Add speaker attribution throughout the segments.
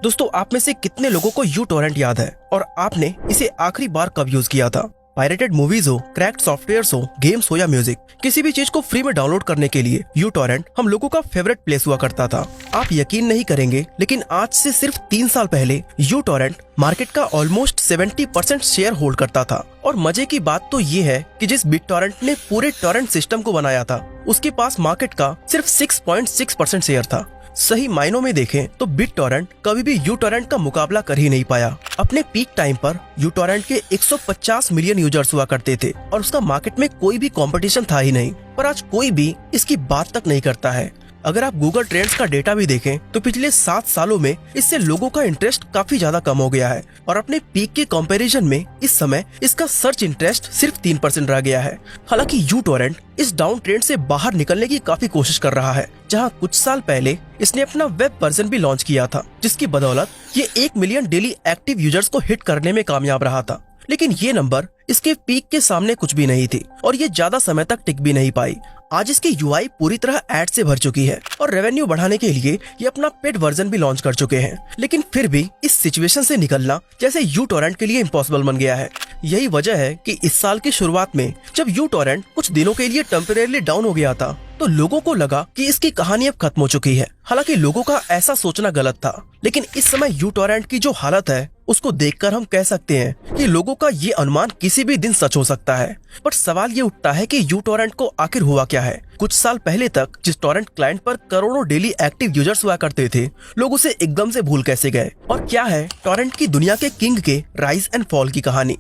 Speaker 1: दोस्तों, आप में से कितने लोगों को यू टॉरेंट याद है और आपने इसे आखिरी बार कब यूज किया था? पायरेटेड मूवीज हो, क्रैक्ड सॉफ्टवेयर्स हो, गेम्स हो या म्यूजिक, किसी भी चीज को फ्री में डाउनलोड करने के लिए यू टॉरेंट हम लोगों का फेवरेट प्लेस हुआ करता था। आप यकीन नहीं करेंगे, लेकिन आज से सिर्फ 3 साल पहले यू टॉरेंट मार्केट का ऑलमोस्ट 70% शेयर होल्ड करता था। और मजे की बात तो ये है कि जिस बिट टॉरेंट ने पूरे टॉरेंट सिस्टम को बनाया था, उसके पास मार्केट का सिर्फ 6.6% शेयर था। सही मायनों में देखें तो बिट टॉरेंट कभी भी यू टॉरेंट का मुकाबला कर ही नहीं पाया। अपने पीक टाइम पर यू टॉरेंट के 150 मिलियन यूजर्स हुआ करते थे और उसका मार्केट में कोई भी कंपटीशन था ही नहीं। पर आज कोई भी इसकी बात तक नहीं करता है। अगर आप गूगल ट्रेंड्स का डेटा भी देखें तो पिछले 7 सालों में इससे लोगों का इंटरेस्ट काफी ज्यादा कम हो गया है और अपने पीक के कंपैरिजन में इस समय इसका सर्च इंटरेस्ट सिर्फ 3% रह गया है। हालांकि यू टॉरेंट इस डाउन ट्रेंड से बाहर निकलने की काफी कोशिश कर रहा है, जहां कुछ साल पहले इसने अपना वेब वर्जन भी लॉन्च किया था, जिसकी बदौलत ये 1 मिलियन डेली एक्टिव यूजर्स को हिट करने में कामयाब रहा था। लेकिन ये नंबर इसके पीक के सामने कुछ भी नहीं थी और ये ज्यादा समय तक टिक भी नहीं पाई। आज इसकी यूआई पूरी तरह एड से भर चुकी है और रेवेन्यू बढ़ाने के लिए ये अपना पेड वर्जन भी लॉन्च कर चुके हैं। लेकिन फिर भी इस सिचुएशन से निकलना जैसे यू टॉरेंट के लिए इम्पॉसिबल बन गया है। यही वजह है कि इस साल की शुरुआत में जब यू टॉरेंट कुछ दिनों के लिए टेम्परेरी डाउन हो गया था, तो लोगों को लगा कि इसकी कहानी अब खत्म हो चुकी है। हालांकि लोगों का ऐसा सोचना गलत था, लेकिन इस समय यू टॉरेंट की जो हालत है उसको देखकर हम कह सकते हैं कि लोगों का ये अनुमान किसी भी दिन सच हो सकता है। पर सवाल ये उठता है कि यू टॉरेंट को आखिर हुआ क्या है? कुछ साल पहले तक जिस टॉरेंट क्लाइंट पर करोड़ों डेली एक्टिव यूजर्स हुआ करते थे, लोग उसे एकदम से भूल कैसे गए? और क्या है टॉरेंट की दुनिया के किंग के राइज एंड फॉल की कहानी?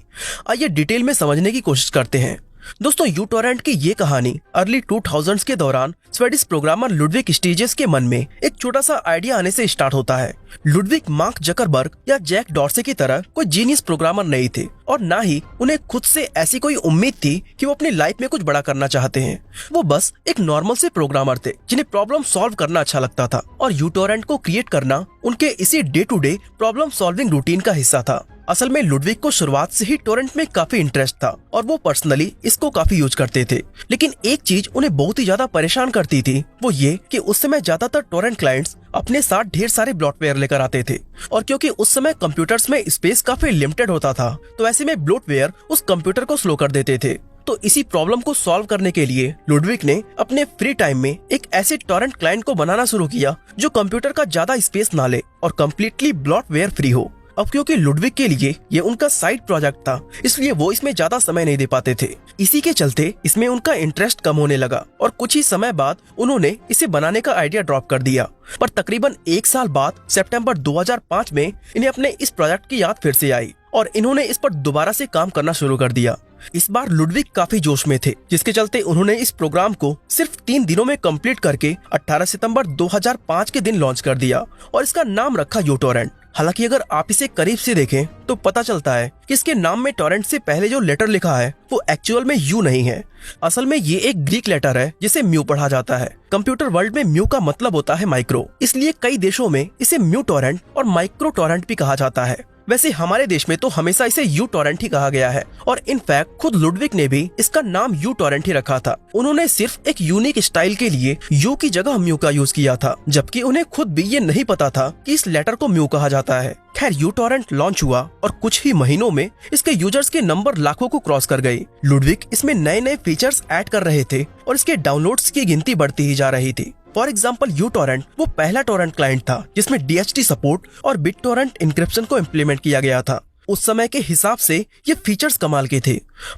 Speaker 1: आइए डिटेल में समझने की कोशिश करते हैं। दोस्तों, यू टॉरेंट की ये कहानी अर्ली 2000s के दौरान स्वेडिश प्रोग्रामर लुडविग स्टीजेस के मन में एक छोटा सा आइडिया आने से स्टार्ट होता है। लुडविग मार्क जकरबर्ग या जैक डॉर्से की तरह कोई जीनियस प्रोग्रामर नहीं थे और ना ही उन्हें खुद से ऐसी कोई उम्मीद थी कि वो अपनी लाइफ में कुछ बड़ा करना चाहते हैं। वो बस एक नॉर्मल से प्रोग्रामर थे जिन्हें प्रॉब्लम सॉल्व करना अच्छा लगता था और यू टॉरेंट को क्रिएट करना उनके इसी day to day problem solving routine का हिस्सा था। असल में लुडविग को शुरुआत से ही टॉरेंट में काफी इंटरेस्ट था और वो पर्सनली इसको काफी यूज करते थे। लेकिन एक चीज उन्हें बहुत ही ज्यादा परेशान करती थी, वो ये कि उस समय ज्यादातर टॉरेंट क्लाइंट्स अपने साथ ढेर सारे ब्लॉटवेयर लेकर आते थे और क्योंकि उस समय कंप्यूटर्स में स्पेस काफी लिमिटेड होता था, तो ऐसे में ब्लॉटवेयर उस कंप्यूटर को स्लो कर देते थे। तो इसी प्रॉब्लम को सॉल्व करने के लिए लुडविग ने अपने फ्री टाइम में एक ऐसे टॉरेंट क्लाइंट को बनाना शुरू किया जो कंप्यूटर का ज्यादा स्पेस ना ले और कम्प्लीटली ब्लॉटवेयर फ्री हो। अब क्योंकि लुडविग के लिए ये उनका साइड प्रोजेक्ट था, इसलिए वो इसमें ज्यादा समय नहीं दे पाते थे। इसी के चलते इसमें उनका इंटरेस्ट कम होने लगा और कुछ ही समय बाद उन्होंने इसे बनाने का आइडिया ड्रॉप कर दिया। पर तकरीबन 1 साल बाद सितंबर 2005 में इन्हें अपने इस प्रोजेक्ट की याद फिर से आई और इन्होंने इस पर दोबारा से काम करना शुरू कर दिया। इस बार लुडविग काफी जोश में थे, जिसके चलते उन्होंने इस प्रोग्राम को सिर्फ 3 दिनों में कंप्लीट करके 18 सितंबर 2005 के दिन लॉन्च कर दिया और इसका नाम रखा यू टॉरेंट। हालांकि अगर आप इसे करीब से देखें तो पता चलता है कि इसके नाम में टॉरेंट से पहले जो लेटर लिखा है वो एक्चुअल में यू नहीं है। असल में ये एक ग्रीक लेटर है जिसे म्यू पढ़ा जाता है। कंप्यूटर वर्ल्ड में म्यू का मतलब होता है माइक्रो, इसलिए कई देशों में इसे म्यू टॉरेंट और माइक्रो टॉरेंट भी कहा जाता है। वैसे हमारे देश में तो हमेशा इसे यू टॉरेंट ही कहा गया है और इनफैक्ट खुद लुडविग ने भी इसका नाम यू टॉरेंट ही रखा था। उन्होंने सिर्फ एक यूनिक स्टाइल के लिए यू की जगह म्यू का यूज किया था, जबकि उन्हें खुद भी ये नहीं पता था कि इस लेटर को म्यू कहा जाता है। खैर, यू टॉरेंट लॉन्च हुआ और कुछ ही महीनों में इसके यूजर्स के नंबर लाखों को क्रॉस कर गई। लुडविग इसमें नए नए फीचर्स ऐड कर रहे थे और इसके डाउनलोड्स की गिनती बढ़ती ही जा रही थी। फॉर एग्जाम्पल, यू टॉरेंट वो पहला टॉरेंट क्लाइंट था जिसमें DHT सपोर्ट और बिट टॉरेंट इंक्रिप्शन को इम्प्लीमेंट किया गया था। उस समय के हिसाब से ये फीचर्स कमाल के थे,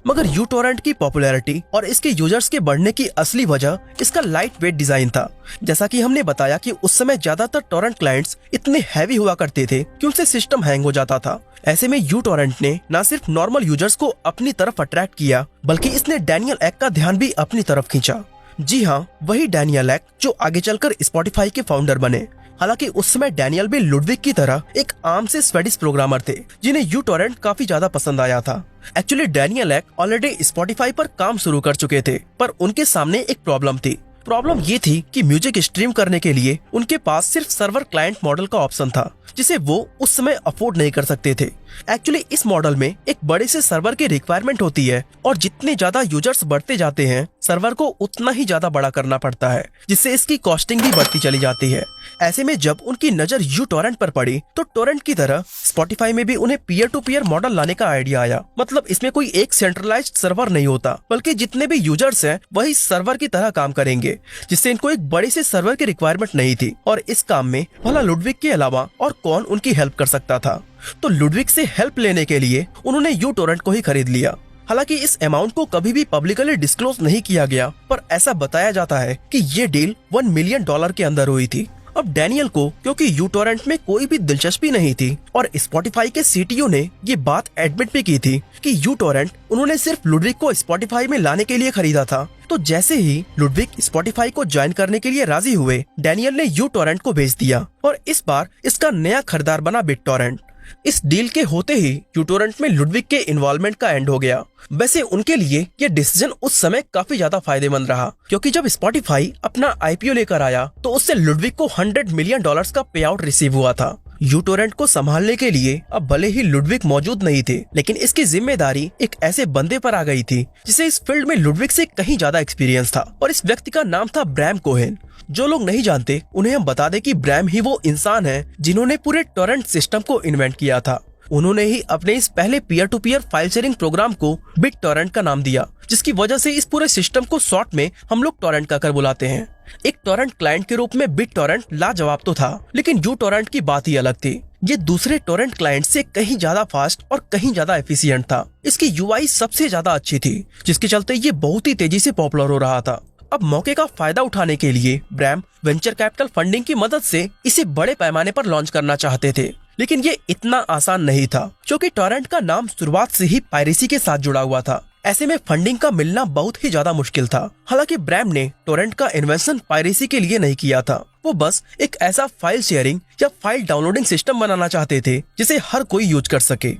Speaker 1: मगर यू टॉरेंट की पॉपुलैरिटी और इसके यूजर्स के बढ़ने की असली वजह इसका लाइट वेट डिजाइन था। जैसा कि हमने बताया कि उस समय ज्यादातर टॉरेंट क्लाइंट्स इतने हैवी हुआ करते थे कि उनसे सिस्टम हैंग हो जाता था। ऐसे में यू टॉरेंट ने न सिर्फ नॉर्मल यूजर्स को अपनी तरफ अट्रैक्ट किया, बल्कि इसने डैनियल एक का ध्यान भी अपनी तरफ खींचा। जी हाँ, वही डैनियल एक जो आगे चलकर स्पॉटिफाई के फाउंडर बने। हालांकि उस समय डैनियल भी लुडविग की तरह एक आम से स्वेडिश प्रोग्रामर थे जिन्हें यू टॉरेंट काफी ज्यादा पसंद आया था। एक्चुअली डैनियल एक ऑलरेडी स्पॉटिफाई पर काम शुरू कर चुके थे, पर उनके सामने एक प्रॉब्लम थी। प्रॉब्लम ये थी कि म्यूजिक स्ट्रीम करने के लिए उनके पास सिर्फ सर्वर क्लाइंट मॉडल का ऑप्शन था, जिसे वो उस समय अफोर्ड नहीं कर सकते थे। एक्चुअली इस मॉडल में एक बड़े से सर्वर की रिक्वायरमेंट होती है और जितने ज्यादा यूजर्स बढ़ते जाते हैं, सर्वर को उतना ही ज्यादा बड़ा करना पड़ता है, जिससे इसकी कॉस्टिंग भी बढ़ती चली जाती है। ऐसे में जब उनकी नजर यूटोरेंट पर पड़ी तो टोरेंट की तरह स्पॉटिफाई में भी उन्हें पीयर टू पीयर मॉडल लाने का आइडिया आया। मतलब इसमें कोई एक सेंट्रलाइज्ड सर्वर नहीं होता, बल्कि जितने भी यूजर्स हैं वही सर्वर की तरह काम करेंगे, जिससे इनको एक बड़े से सर्वर की रिक्वायरमेंट नहीं थी। और इस काम में भला लुडविग के अलावा और कौन उनकी हेल्प कर सकता था। तो लुडविग से हेल्प लेने के लिए उन्होंने यूटोरेंट को ही खरीद लिया। हालांकि इस अमाउंट को कभी भी पब्लिकली डिस्क्लोज नहीं किया गया, पर ऐसा बताया जाता है कि ये डील $1 मिलियन के अंदर हुई थी। अब डैनियल को क्योंकि यूटोरेंट में कोई भी दिलचस्पी नहीं थी और स्पॉटिफाई के सीटीओ ने ये बात एडमिट भी की थी कि यूटोरेंट उन्होंने सिर्फ लुडविग को स्पॉटिफाई में लाने के लिए खरीदा था। तो जैसे ही लुडविग स्पॉटिफाई को ज्वाइन करने के लिए राजी हुए, डैनियल ने यूटोरेंट को भेज दिया और इस बार इसका नया खरीदार बना बिटटोरेंट। इस डील के होते ही यूटोरेंट में लुडविग के इन्वॉल्वमेंट का एंड हो गया। वैसे उनके लिए ये डिसीजन उस समय काफी ज्यादा फायदेमंद रहा, क्योंकि जब स्पॉटिफाई अपना आईपीओ लेकर आया तो उससे लुडविग को $100 मिलियन का पे आउट रिसीव हुआ था। यूटोरेंट को संभालने के लिए अब भले ही लुडविग मौजूद नहीं थे, लेकिन इसकी जिम्मेदारी एक ऐसे बंदे पर आ गई थी जिसे इस फील्ड में लुडविग से कहीं ज्यादा एक्सपीरियंस था। और इस व्यक्ति का नाम था ब्रैम कोहेन। जो लोग नहीं जानते उन्हें हम बता दें कि ब्रैम ही वो इंसान है जिन्होंने पूरे टोरेंट सिस्टम को इन्वेंट किया था। उन्होंने ही अपने इस पहले peer to peer file sharing program को बिटटोरेंट का नाम दिया, जिसकी वजह से इस पूरे सिस्टम को शॉर्ट में हम लोग टोरेंट कहकर बुलाते हैं। एक टोरेंट क्लाइंट के रूप में बिटटोरेंट लाजवाब तो था, लेकिन यूटोरेंट की बात ही अलग थी। ये दूसरे टोरेंट क्लाइंट से कहीं ज्यादा फास्ट और कहीं ज्यादा एफिशिएंट था। इसकी यूआई सबसे ज्यादा अच्छी थी, जिसके चलते ये बहुत ही तेजी से पॉपुलर हो रहा था। अब मौके का फायदा उठाने के लिए ब्रैम वेंचर कैपिटल फंडिंग की मदद से इसे बड़े पैमाने पर लॉन्च करना चाहते थे, लेकिन ये इतना आसान नहीं था, क्योंकि टोरेंट का नाम शुरुआत से ही पायरेसी के साथ जुड़ा हुआ था। ऐसे में फंडिंग का मिलना बहुत ही ज्यादा मुश्किल था। हालांकि ब्रैम ने टोरेंट का इन्वेंशन पायरेसी के लिए नहीं किया था, वो बस एक ऐसा फाइल शेयरिंग या फाइल डाउनलोडिंग सिस्टम बनाना चाहते थे जिसे हर कोई यूज कर सके।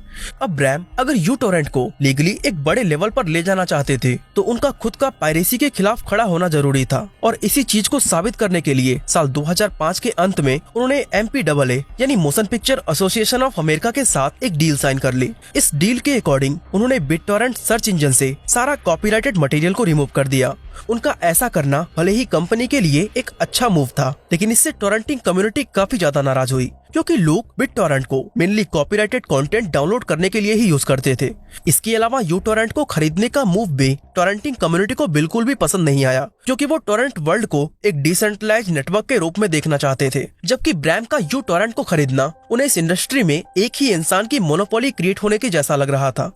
Speaker 1: अब ब्रैम अगर यूटोरेंट को लीगली एक बड़े लेवल पर ले जाना चाहते थे तो उनका खुद का पायरेसी के खिलाफ खड़ा होना जरूरी था। और इसी चीज को साबित करने के लिए साल 2005 के अंत में उन्होंने MPAA यानी motion picture association of America के साथ एक डील साइन कर ली। इस डील के अकॉर्डिंग उन्होंने बिटटोरेंट सर्च इंजन से सारा कॉपीराइटेड मटेरियल को रिमूव कर दिया। उनका ऐसा करना भले ही कंपनी के लिए एक अच्छा मूव था, लेकिन इससे टोरेंटिंग कम्युनिटी काफी ज्यादा नाराज हुई, क्योंकि लोग बिटटोरेंट को मेनली कॉपीराइटेड कंटेंट डाउनलोड करने के लिए ही यूज करते थे। इसके अलावा यूटोरेंट को खरीदने का मूव भी टोरेंटिंग कम्युनिटी को बिल्कुल भी पसंद नहीं आया, क्योंकि वो टोरेंट वर्ल्ड को एक डिसेंट्रलाइज्ड नेटवर्क के रूप में देखना चाहते थे। जबकि ब्रैम का यूटोरेंट को खरीदना उन्हें इस इंडस्ट्री में एक ही इंसान की मोनोपोली क्रिएट होने के जैसा लग रहा था।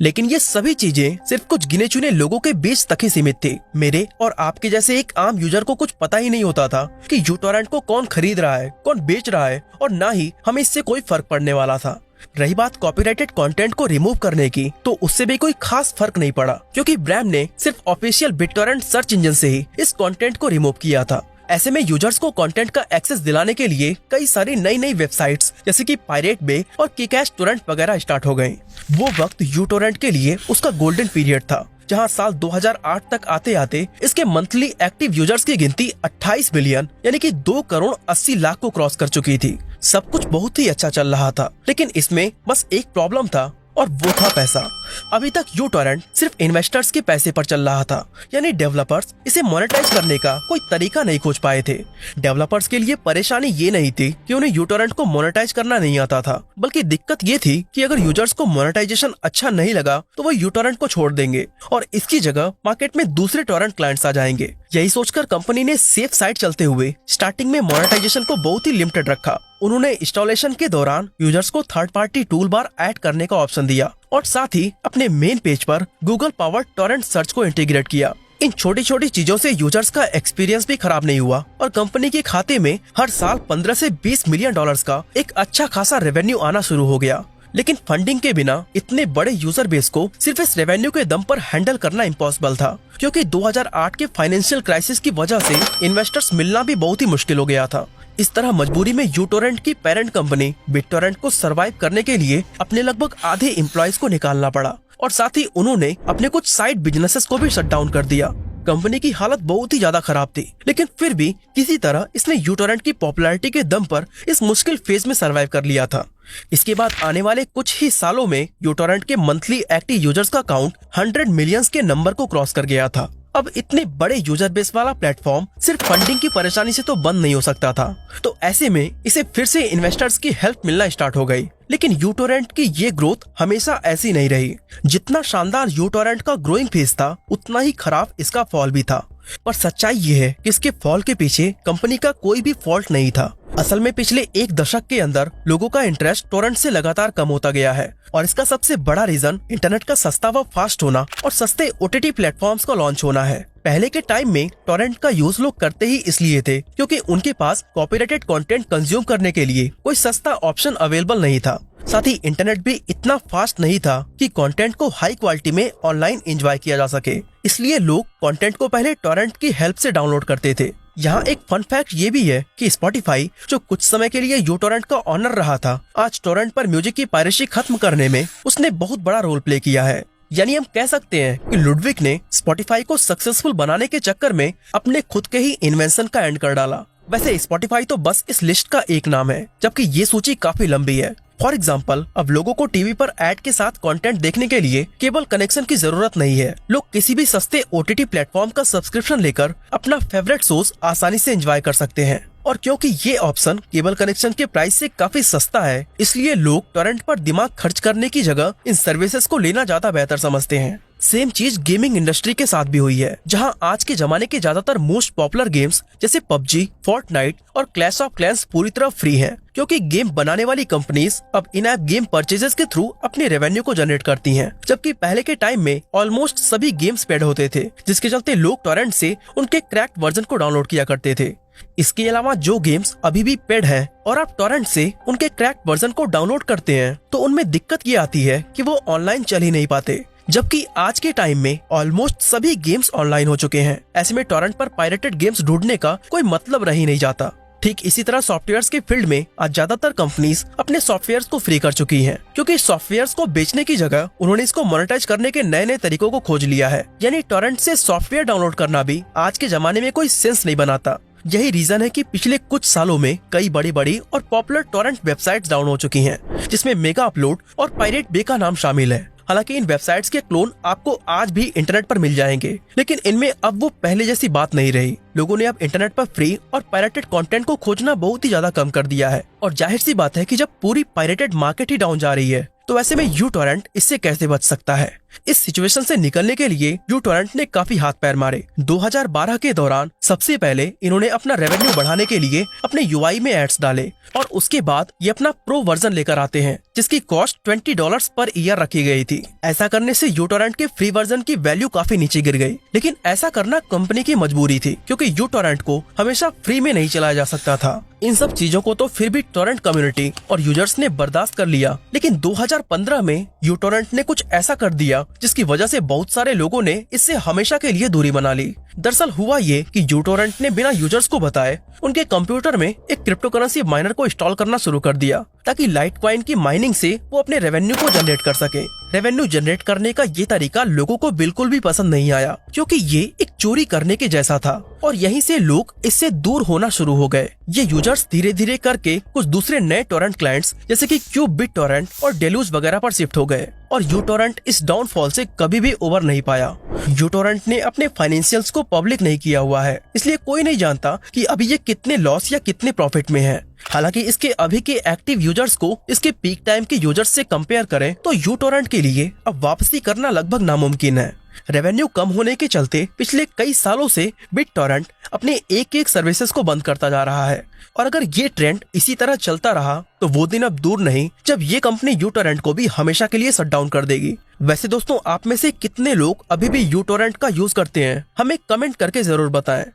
Speaker 1: लेकिन ये सभी चीजें सिर्फ कुछ गिने चुने लोगों के बीच तक ही सीमित थी। मेरे और आपके जैसे एक आम यूजर को कुछ पता ही नहीं होता था कि यूटोरेंट को कौन खरीद रहा है, कौन बेच रहा है, और ना ही हमें इससे कोई फर्क पड़ने वाला था। रही बात कॉपीराइटेड कंटेंट को रिमूव करने की, तो उससे भी कोई खास फर्क नहीं पड़ा, क्योंकि ब्रैम ने सिर्फ ऑफिशियल बिटटोरेंट सर्च इंजन से ही इस कंटेंट को रिमूव किया था। ऐसे में यूजर्स को कंटेंट का एक्सेस दिलाने के लिए कई सारी नई वेबसाइट्स जैसे कि पायरेट बे और किकैश टोरेंट वगैरह स्टार्ट हो गयी। वो वक्त यूटोरेंट के लिए उसका गोल्डन पीरियड था, जहां साल 2008 तक आते आते इसके मंथली एक्टिव यूजर्स की गिनती 28 मिलियन यानी कि 2 करोड़ 80 लाख को क्रॉस कर चुकी थी। सब कुछ बहुत ही अच्छा चल रहा था, लेकिन इसमें बस एक प्रॉब्लम था, और वो था पैसा। अभी तक यूटोरेंट सिर्फ इन्वेस्टर्स के पैसे पर चल रहा था, यानी डेवलपर्स इसे मोनेटाइज करने का कोई तरीका नहीं खोज पाए थे। डेवलपर्स के लिए परेशानी ये नहीं थी कि उन्हें यूटोरेंट को मोनेटाइज करना नहीं आता था, बल्कि दिक्कत ये थी कि अगर यूजर्स को मोनेटाइजेशन अच्छा नहीं लगा तो वो यूटोरेंट को छोड़ देंगे और इसकी जगह मार्केट में दूसरे टोरेंट क्लाइंट्स आ जाएंगे। यही सोचकर कंपनी ने सेफ साइड चलते हुए स्टार्टिंग में मोनेटाइजेशन को बहुत ही लिमिटेड रखा। उन्होंने इंस्टॉलेशन के दौरान यूजर्स को third party tool bar add करने का ऑप्शन दिया और साथ ही अपने मेन पेज पर गूगल पावर्ड टोरेंट सर्च को इंटीग्रेट किया। इन छोटी छोटी चीजों से यूजर्स का एक्सपीरियंस भी खराब नहीं हुआ और कंपनी के खाते में हर साल 15 से 20 मिलियन डॉलर्स का एक अच्छा खासा रेवेन्यू आना शुरू हो गया। लेकिन फंडिंग के बिना इतने बड़े यूजर बेस को सिर्फ इस रेवेन्यू के दम पर हैंडल करना इम्पॉसिबल था, क्योंकि 2008 के फाइनेंशियल क्राइसिस की वजह से इन्वेस्टर्स मिलना भी बहुत ही मुश्किल हो गया था। इस तरह मजबूरी में यूटोरेंट की पेरेंट कंपनी बिटटोरेंट को सरवाइव करने के लिए अपने लगभग आधे एम्प्लॉइज को निकालना पड़ा और साथ ही उन्होंने अपने कुछ साइड बिजनेसेस को भी शट डाउन कर दिया। कंपनी की हालत बहुत ही ज्यादा खराब थी, लेकिन फिर भी किसी तरह इसने यूटोरेंट की पॉपुलैरिटी के दम पर इस मुश्किल फेज में सरवाइव कर लिया था। इसके बाद आने वाले कुछ ही सालों में यूटोरेंट के मंथली एक्टिव यूजर्स का काउंट 100 मिलियंस के नंबर को क्रॉस कर गया था। अब इतने बड़े यूजर बेस वाला प्लेटफॉर्म सिर्फ फंडिंग की परेशानी से तो बंद नहीं हो सकता था। तो ऐसे में इसे फिर से इन्वेस्टर्स की हेल्प मिलना स्टार्ट हो गई। लेकिन यूटोरेंट की ये ग्रोथ हमेशा ऐसी नहीं रही। जितना शानदार यूटोरेंट का ग्रोइंग फेज था, उतना ही खराब इसका फॉल भी था। पर सच्चाई ये है कि इसके फॉल के पीछे कंपनी का कोई भी फॉल्ट नहीं था। असल में पिछले एक दशक के अंदर लोगों का इंटरेस्ट टोरेंट से लगातार कम होता गया है और इसका सबसे बड़ा रीजन इंटरनेट का सस्ता व फास्ट होना और सस्ते ओटीटी प्लेटफॉर्म्स का लॉन्च होना है। पहले के टाइम में टोरेंट का यूज लोग करते ही इसलिए थे क्योंकि उनके पास कॉपीराइटेड कंटेंट कंज्यूम करने के लिए कोई सस्ता ऑप्शन अवेलेबल नहीं था। साथ ही इंटरनेट भी इतना फास्ट नहीं था कि कंटेंट को हाई क्वालिटी में ऑनलाइन एंजॉय किया जा सके। इसलिए लोग कंटेंट को पहले टोरेंट की हेल्प से डाउनलोड करते थे। यहाँ एक फन फैक्ट ये भी है कि स्पॉटिफाई, जो कुछ समय के लिए यूटोरेंट का ऑनर रहा था, आज टोरेंट पर म्यूजिक की पायरेसी खत्म करने में उसने बहुत बड़ा रोल प्ले किया है। यानी हम कह सकते हैं कि लुडविक ने स्पॉटिफाई को सक्सेसफुल बनाने के चक्कर में अपने खुद के ही इन्वेंशन का एंड कर डाला। वैसे स्पॉटिफाई तो बस इस लिस्ट का एक नाम है, जबकि ये सूची काफी लंबी है। फॉर एग्जाम्पल, अब लोगों को टीवी पर ऐड के साथ कंटेंट देखने के लिए केबल कनेक्शन की जरूरत नहीं है। लोग किसी भी सस्ते ओटीटी प्लेटफॉर्म का सब्सक्रिप्शन लेकर अपना फेवरेट शोज आसानी से एंजॉय कर सकते हैं। और क्योंकि ये ऑप्शन केबल कनेक्शन के प्राइस से काफी सस्ता है, इसलिए लोग टोरेंट पर दिमाग खर्च करने की जगह इन सर्विसेज को लेना ज्यादा बेहतर समझते हैं। सेम चीज गेमिंग इंडस्ट्री के साथ भी हुई है, जहां आज के जमाने के ज्यादातर मोस्ट पॉपुलर गेम्स जैसे पबजी, फोर्टनाइट और क्लैश ऑफ क्लैंस पूरी तरह फ्री हैं, क्योंकि गेम बनाने वाली कंपनीज अब इन ऐप गेम परचेजेस के थ्रू अपने रेवेन्यू को जनरेट करती हैं। जबकि पहले के टाइम में ऑलमोस्ट सभी गेम्स पेड होते थे, जिसके चलते लोग टोरेंट से उनके क्रैक्ड वर्जन को डाउनलोड किया करते थे। इसके अलावा जो गेम्स अभी भी पेड हैं और आप टोरेंट से उनके क्रैक्ड वर्जन को डाउनलोड करते हैं, तो उनमें दिक्कत ये आती है कि वो ऑनलाइन चल ही नहीं पाते। जबकि आज के टाइम में ऑलमोस्ट सभी गेम्स ऑनलाइन हो चुके हैं। ऐसे में टोरेंट पर पायरेटेड गेम्स ढूंढने का कोई मतलब रह ही नहीं जाता। ठीक इसी तरह सॉफ्टवेयर्स के फील्ड में आज ज्यादातर कंपनीज अपने सॉफ्टवेयर्स को फ्री कर चुकी हैं, क्योंकि सॉफ्टवेयर्स को बेचने की जगह उन्होंने इसको मोनेटाइज करने के नए नए तरीकों को खोज लिया है। यानी टोरेंट से सॉफ्टवेयर डाउनलोड करना भी आज के जमाने में कोई सेंस नहीं बनाता। यही रीजन है कि पिछले कुछ सालों में कई बड़ी बड़ी और पॉपुलर टोरेंट वेबसाइट्स डाउन हो चुकी हैं, जिसमें मेगा अपलोड और पायरेट बे का नाम शामिल है। हालांकि इन वेबसाइट्स के क्लोन आपको आज भी इंटरनेट पर मिल जाएंगे, लेकिन इनमें अब वो पहले जैसी बात नहीं रही। लोगों ने अब इंटरनेट पर फ्री और पायरेटेड कंटेंट को खोजना बहुत ही ज्यादा कम कर दिया है। और जाहिर सी बात है कि जब पूरी पायरेटेड मार्केट ही डाउन जा रही है, तो ऐसे में यूटोरेंट इससे कैसे बच सकता है। इस सिचुएशन से निकलने के लिए यूटोरेंट ने काफी हाथ पैर मारे। 2012 के दौरान सबसे पहले इन्होंने अपना रेवेन्यू बढ़ाने के लिए अपने यूआई में एड्स डाले और उसके बाद ये अपना प्रो वर्जन लेकर आते हैं, जिसकी कॉस्ट $20 पर ईयर रखी गई थी। ऐसा करने से यूटोरेंट के फ्री वर्जन की वैल्यू काफी नीचे गिर गई, लेकिन ऐसा करना कंपनी की मजबूरी थी, क्योंकि यूटोरेंट को हमेशा फ्री में नहीं चलाया जा सकता था। इन सब चीजों को तो फिर भी टोरेंट कम्युनिटी और यूजर्स ने बर्दाश्त कर लिया, लेकिन 2015 में यूटोरेंट ने कुछ ऐसा कर दिया जिसकी वजह से बहुत सारे लोगों ने इससे हमेशा के लिए दूरी बना ली। दरअसल हुआ ये कि यूटोरेंट ने बिना यूजर्स को बताए उनके कंप्यूटर में एक क्रिप्टोकरेंसी माइनर को इंस्टॉल करना शुरू कर दिया, ताकि लाइटकॉइन की माइनिंग से वो अपने रेवेन्यू को जनरेट कर सके। रेवेन्यू जनरेट करने का ये तरीका लोगों को बिल्कुल भी पसंद नहीं आया, क्योंकि ये एक चोरी करने के जैसा था और यहीं से लोग इससे दूर होना शुरू हो गए। ये यूजर्स धीरे धीरे करके कुछ दूसरे नए टोरेंट क्लाइंट्स जैसे कि क्यूबिट टोरेंट और डेलूज वगैरह पर शिफ्ट हो गए और यूटोरेंट इस डाउनफॉल से कभी भी उबर नहीं पाया। यूटोरेंट ने अपने फाइनेंशियल्स को पब्लिक नहीं किया हुआ है, इसलिए कोई नहीं जानता कि अभी ये कितने लॉस या कितने प्रॉफिट में है। हालांकि इसके अभी के एक्टिव यूजर्स को इसके पीक टाइम के यूजर्स से कंपेयर करें तो यूटोरेंट के लिए अब वापसी करना लगभग नामुमकिन है। रेवेन्यू कम होने के चलते पिछले कई सालों से बिटटोरेंट अपने एक सर्विसेज को बंद करता जा रहा है और अगर ये ट्रेंड इसी तरह चलता रहा तो वो दिन अब दूर नहीं जब ये कंपनी यूटोरेंट को भी हमेशा के लिए शट डाउन कर देगी। वैसे दोस्तों, आप में से कितने लोग अभी भी यूटोरेंट का यूज करते हैं, हमें कमेंट करके जरूर बताएं।